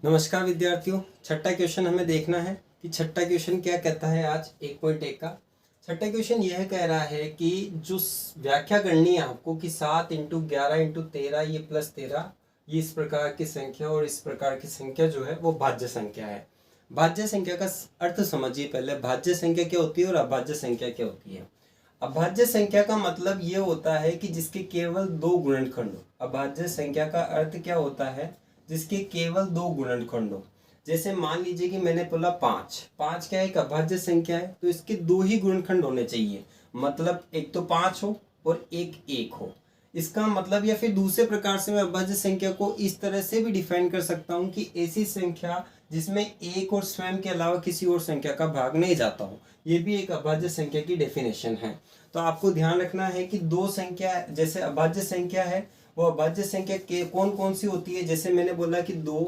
नमस्कार विद्यार्थियों। छठा क्वेश्चन हमें देखना है कि छठा क्वेश्चन क्या कहता है। आज 1.1 का छठा क्वेश्चन यह कह रहा है कि जो व्याख्या करनी है आपको कि 7 इंटू 11 इंटू 13 ये प्लस 13 ये इस प्रकार की संख्या और इस प्रकार की संख्या जो है वो भाज्य संख्या है। भाज्य संख्या का अर्थ समझिए पहले। भाज्य संख्या क्या होती है और अभाज्य संख्या क्या होती है। अभाज्य संख्या का मतलब ये होता है कि जिसके केवल दो गुणनखंड हो। अभाज्य संख्या का अर्थ क्या होता है, जिसके केवल दो गुणनखंड हो। जैसे मान लीजिए कि मैंने बोला पाँच, पाँच क्या है, एक अभाज्य संख्या है, तो इसके दो ही गुणनखंड होने चाहिए। मतलब एक तो पाँच हो और एक एक हो। इसका मतलब, या फिर दूसरे प्रकार से मैं अभाज्य संख्या को इस तरह से भी डिफाइन कर सकता हूँ कि ऐसी संख्या जिसमें एक और स्वयं के अलावा किसी और संख्या का भाग नहीं जाता हो, ये भी एक अभाज्य संख्या की डेफिनेशन है। तो आपको ध्यान रखना है कि दो संख्या जैसे अभाज्य संख्या है, वो अभाज्य संख्या के कौन कौन सी होती है। जैसे मैंने बोला कि 2,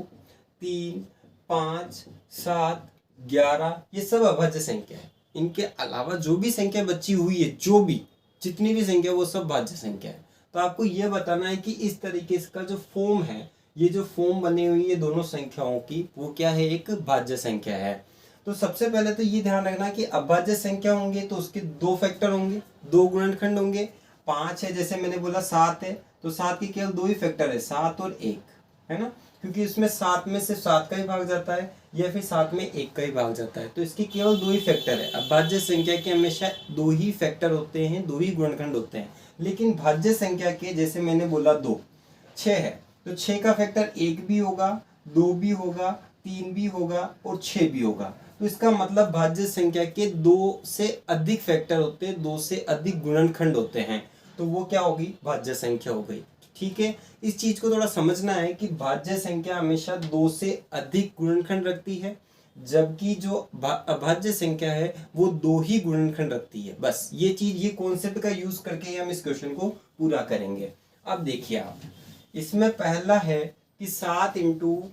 3, 5, 7, 11 ये सब अभाज्य संख्या है। इनके अलावा जो भी संख्या बची हुई है, जो भी जितनी भी संख्या, वो सब भाज्य संख्या है। तो आपको यह बताना है कि इस तरीके का जो फॉर्म है, ये जो फॉर्म बनी हुई है दोनों संख्याओं की, वो क्या है, एक भाज्य संख्या है। तो सबसे पहले तो ये ध्यान रखना कि अभाज्य संख्या होंगे तो उसके दो फैक्टर होंगे, दो गुणनखंड होंगे। पाँच है, जैसे मैंने बोला सात है, तो सात के केवल दो ही फैक्टर है, सात और एक, है ना, क्योंकि उसमें सात में से सात का ही भाग जाता है या फिर सात में एक का ही भाग जाता है, तो इसके केवल दो ही फैक्टर है। अभाज्य संख्या के हमेशा दो ही फैक्टर होते हैं, दो ही गुणनखंड होते हैं। लेकिन भाज्य संख्या के, जैसे मैंने बोला दो, छः है, तो छः का फैक्टर एक भी होगा, दो भी होगा, तीन भी होगा और छः भी होगा। तो इसका मतलब भाज्य संख्या के दो से अधिक फैक्टर होते हैं, दो से अधिक गुणनखंड होते हैं, तो वो क्या होगी, भाज्य संख्या हो गई। ठीक है, इस चीज को थोड़ा समझना है कि भाज्य संख्या हमेशा दो से अधिक गुणनखंड रखती है, जबकि जो अभाज्य संख्या है वो दो ही गुणनखंड रखती है। बस ये चीज, ये कॉन्सेप्ट का यूज करके हम इस क्वेश्चन को पूरा करेंगे। अब देखिए आप, इसमें पहला है कि 7 इंटू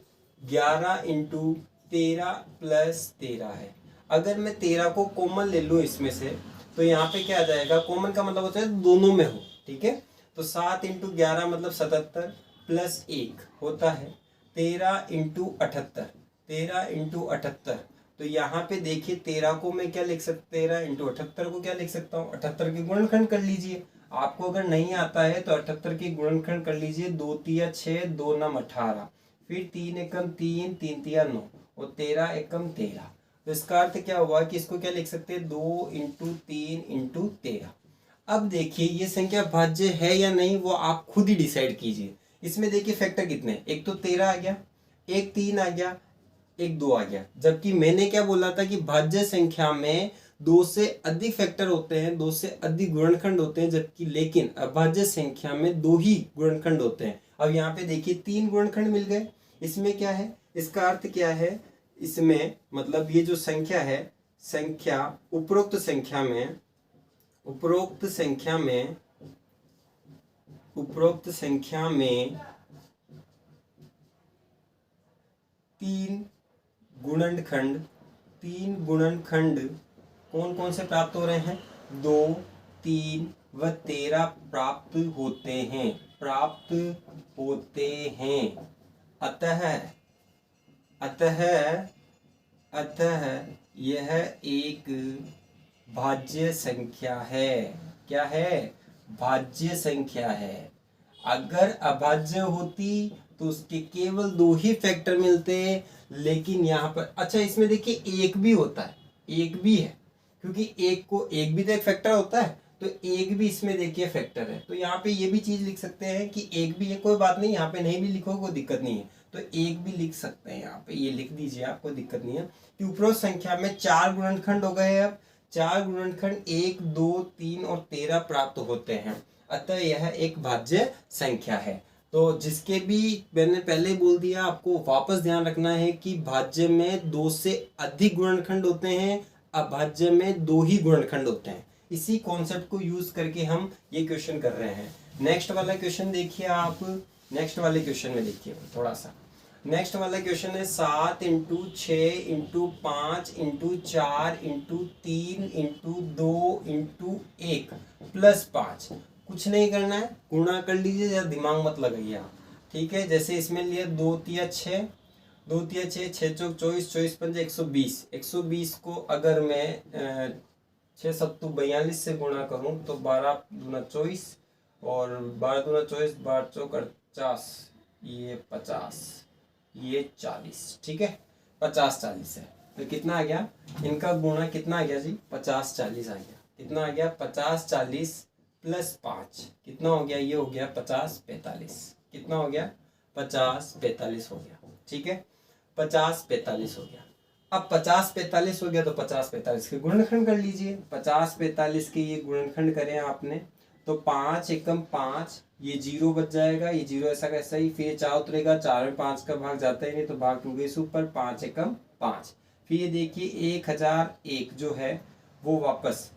11 इंटू 13 प्लस 13 है। अगर मैं 13 को कॉमन ले लूँ इसमें से, तो यहाँ पे क्या आ जाएगा, कॉमन का मतलब होता है दोनों में हो। ठीक है, तो 7 इंटू 11 मतलब 77 प्लस 1 होता है 13 इंटू 78, 13 इंटू 78। तो यहाँ पे देखिए 13 को मैं क्या लिख सकता, 13 इंटू 78 को क्या लिख सकता हूँ, 78 के गुणनखंड कर लीजिए। आपको अगर नहीं आता है तो 78 के गुणनखंड कर लीजिए, 2 तिया 6, 2 नम 18, फिर 3 एकम 3, 3 तिया 9 और 13 एकम 13। तो इसका अर्थ क्या हुआ कि इसको क्या लिख सकते हैं, 2 इंटू 3 इंटू 13। अब देखिए ये संख्या भाज्य है या नहीं, वो आप खुद ही डिसाइड कीजिए। इसमें देखिए फैक्टर कितने, एक तो 13 आ गया, एक 3 आ गया, एक 2 आ गया। जबकि मैंने क्या बोला था कि भाज्य संख्या में दो से अधिक फैक्टर होते हैं, दो से अधिक गुणनखंड होते हैं, जबकि लेकिन अभाज्य संख्या में दो ही गुणनखंड होते हैं। अब यहाँ पे देखिए 3 गुणनखंड मिल गए। इसमें क्या है, इसका अर्थ क्या है, इसमें मतलब ये जो संख्या है, संख्या उपरोक्त संख्या में, उपरोक्त संख्या में, उपरोक्त संख्या में तीन गुणनखंड, तीन गुणनखंड कौन कौन से प्राप्त हो रहे हैं, 2, 3 व 13 प्राप्त होते हैं, प्राप्त होते हैं। अतः अतः अतः यह एक भाज्य संख्या है। क्या है, भाज्य संख्या है। अगर अभाज्य होती तो उसके केवल दो ही फैक्टर मिलते, लेकिन यहाँ पर अच्छा, इसमें देखिए एक भी होता है, एक भी है, क्योंकि एक को, एक भी तो एक फैक्टर होता है, तो एक भी इसमें देखिए फैक्टर है। तो यहाँ पे ये भी चीज लिख सकते हैं कि एक भी है, कोई बात नहीं, यहाँ पे नहीं भी लिखो कोई दिक्कत नहीं है, तो एक भी लिख सकते हैं। यहाँ पे ये लिख दीजिए, आपको दिक्कत नहीं है कि उपरोक्त संख्या में 4 गुणनखंड हो गए। अब 4 गुणनखंड 1, 2, 3 और 13 प्राप्त होते हैं, अतः यह एक भाज्य संख्या है। तो जिसके भी, मैंने पहले बोल दिया, आपको वापस ध्यान रखना है कि भाज्य में दो से अधिक गुणनखंड होते हैं, अभाज्य में दो ही गुणनखंड होते हैं। इसी कॉन्सेप्ट को यूज करके हम ये क्वेश्चन कर रहे हैं। नेक्स्ट वाला क्वेश्चन देखिए आप, नेक्स्ट वाले क्वेश्चन में देखिए थोड़ा सा। नेक्स्ट वाला क्वेश्चन है 7 into 6 into 5 into 4 into 3 into 2 into 1 plus 5। कुछ नहीं करना है, गुणा कर लीजिए या दिमाग मत लगाइए आप। ठीक है, जैसे इसमें लिया 2 तिया 6, 2 तिया 6, 6 चौक 24, 24 पंजे 120। 120 को अगर मैं 6 सत्तू 42 से गुणा करूं तो 12 दूना 24 और 12 दूना 24, 12 चौक 50, ये 50, ये 40। ठीक है, 50 40 है। तो कितना आ गया इनका गुणा, कितना आ गया जी 50 40 आ गया। कितना आ गया 50 40 प्लस 5 कितना हो गया, ये हो गया 50 45। कितना हो गया 50 45 हो गया। ठीक है, 50 45 हो गया। अब 50 45 हो गया तो 50 45 के गुणनखंड कर लीजिए। 50 45 के ये गुणनखंड करें आपने तो 5 एकम 5, ये 0 बच जाएगा, ये 0 ऐसा कैसा ही, फिर 4 उतरेगा, 4 में 5 का भाग जाता ही नहीं तो भाग 2 गई ऊपर, 5 एकम 5। फिर ये देखिए 1001 जो है वो वापस,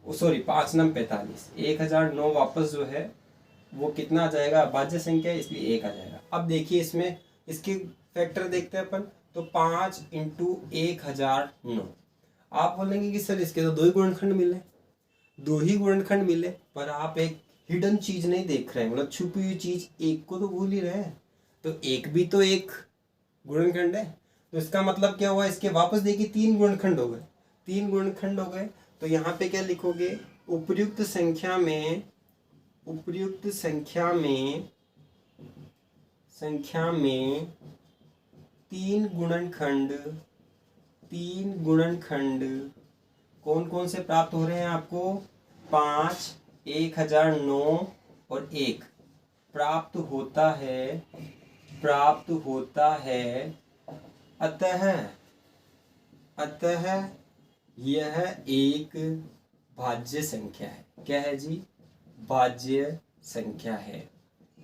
सॉरी 5 नम 45, 1009 वापस जो है वो कितना आ जाएगा, अभाज्य संख्या है इसलिए 1 आ जाएगा। अब देखिए इसमें इसके फैक्टर देखते हैं अपन, तो 5 इंटू 1009। आप बोलेंगे कि सर इसके तो 2 ही गुणनखंड मिले, 2 ही गुणनखंड मिले, पर आप एक हिडन चीज नहीं देख रहे हैं, मतलब छुपी हुई चीज, एक को तो भूल ही रहे हैं। तो एक भी तो एक गुणनखंड है, तो इसका मतलब क्या हुआ, इसके वापस देखिए 3 गुणनखंड हो गए, 3 गुणनखंड हो गए। तो यहाँ पे क्या लिखोगे, उपर्युक्त संख्या में, उपर्युक्त संख्या में 3 गुणनखंड, 3 गुणनखंड कौन कौन से प्राप्त हो रहे हैं आपको, 5, 1009 और 1 प्राप्त होता है, प्राप्त होता है। अतः यह एक भाज्य संख्या है। क्या है जी, भाज्य संख्या है।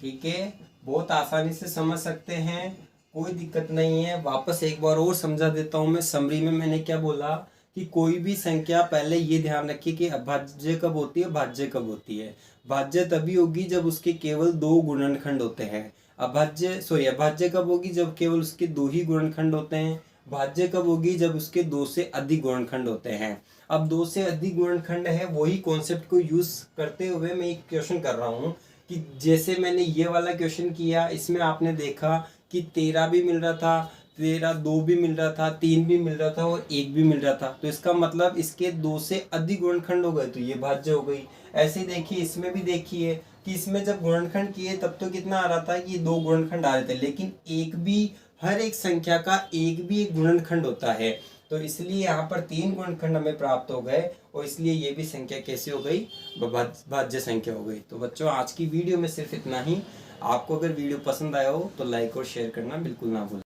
ठीक है, बहुत आसानी से समझ सकते हैं, कोई दिक्कत नहीं है। वापस एक बार और समझा देता हूं मैं, समरी में मैंने क्या बोला कि कोई भी संख्या, पहले ये ध्यान रखिए कि अभाज्य कब होती है, भाज्य कब होती है। भाज्य तभी होगी जब उसके केवल 2 गुणनखंड होते हैं। अभाज्य कब होगी, जब केवल उसके 2 ही गुणनखंड होते हैं। भाज्य कब होगी, जब उसके 2 से अधिक गुणनखंड होते हैं। अब 2 से अधिक गुणनखंड है, वही कॉन्सेप्ट को यूज करते हुए मैं एक क्वेश्चन कर रहा हूँ कि जैसे मैंने ये वाला क्वेश्चन किया, इसमें आपने देखा कि 13 भी मिल रहा था, 13 2 भी मिल रहा था, 3 भी मिल रहा था और 1 भी मिल रहा था। तो इसका मतलब इसके 2 से अधिक गुणनखंड हो गए, तो ये भाज्य हो गई। ऐसे ही देखिए इसमें भी, देखिए कि इसमें जब गुणनखंड किए तब तो कितना आ रहा था कि 2 गुणनखंड आ रहे थे, लेकिन एक भी, हर एक संख्या का एक भी एक गुणनखंड होता है। तो इसलिए यहाँ पर 3 गुणनखंड हमें प्राप्त हो गए और इसलिए ये भी संख्या कैसी हो गई, भाज्य संख्या हो गई। तो बच्चों आज की वीडियो में सिर्फ इतना ही। आपको अगर वीडियो पसंद आया हो तो लाइक और शेयर करना बिल्कुल ना भूलें।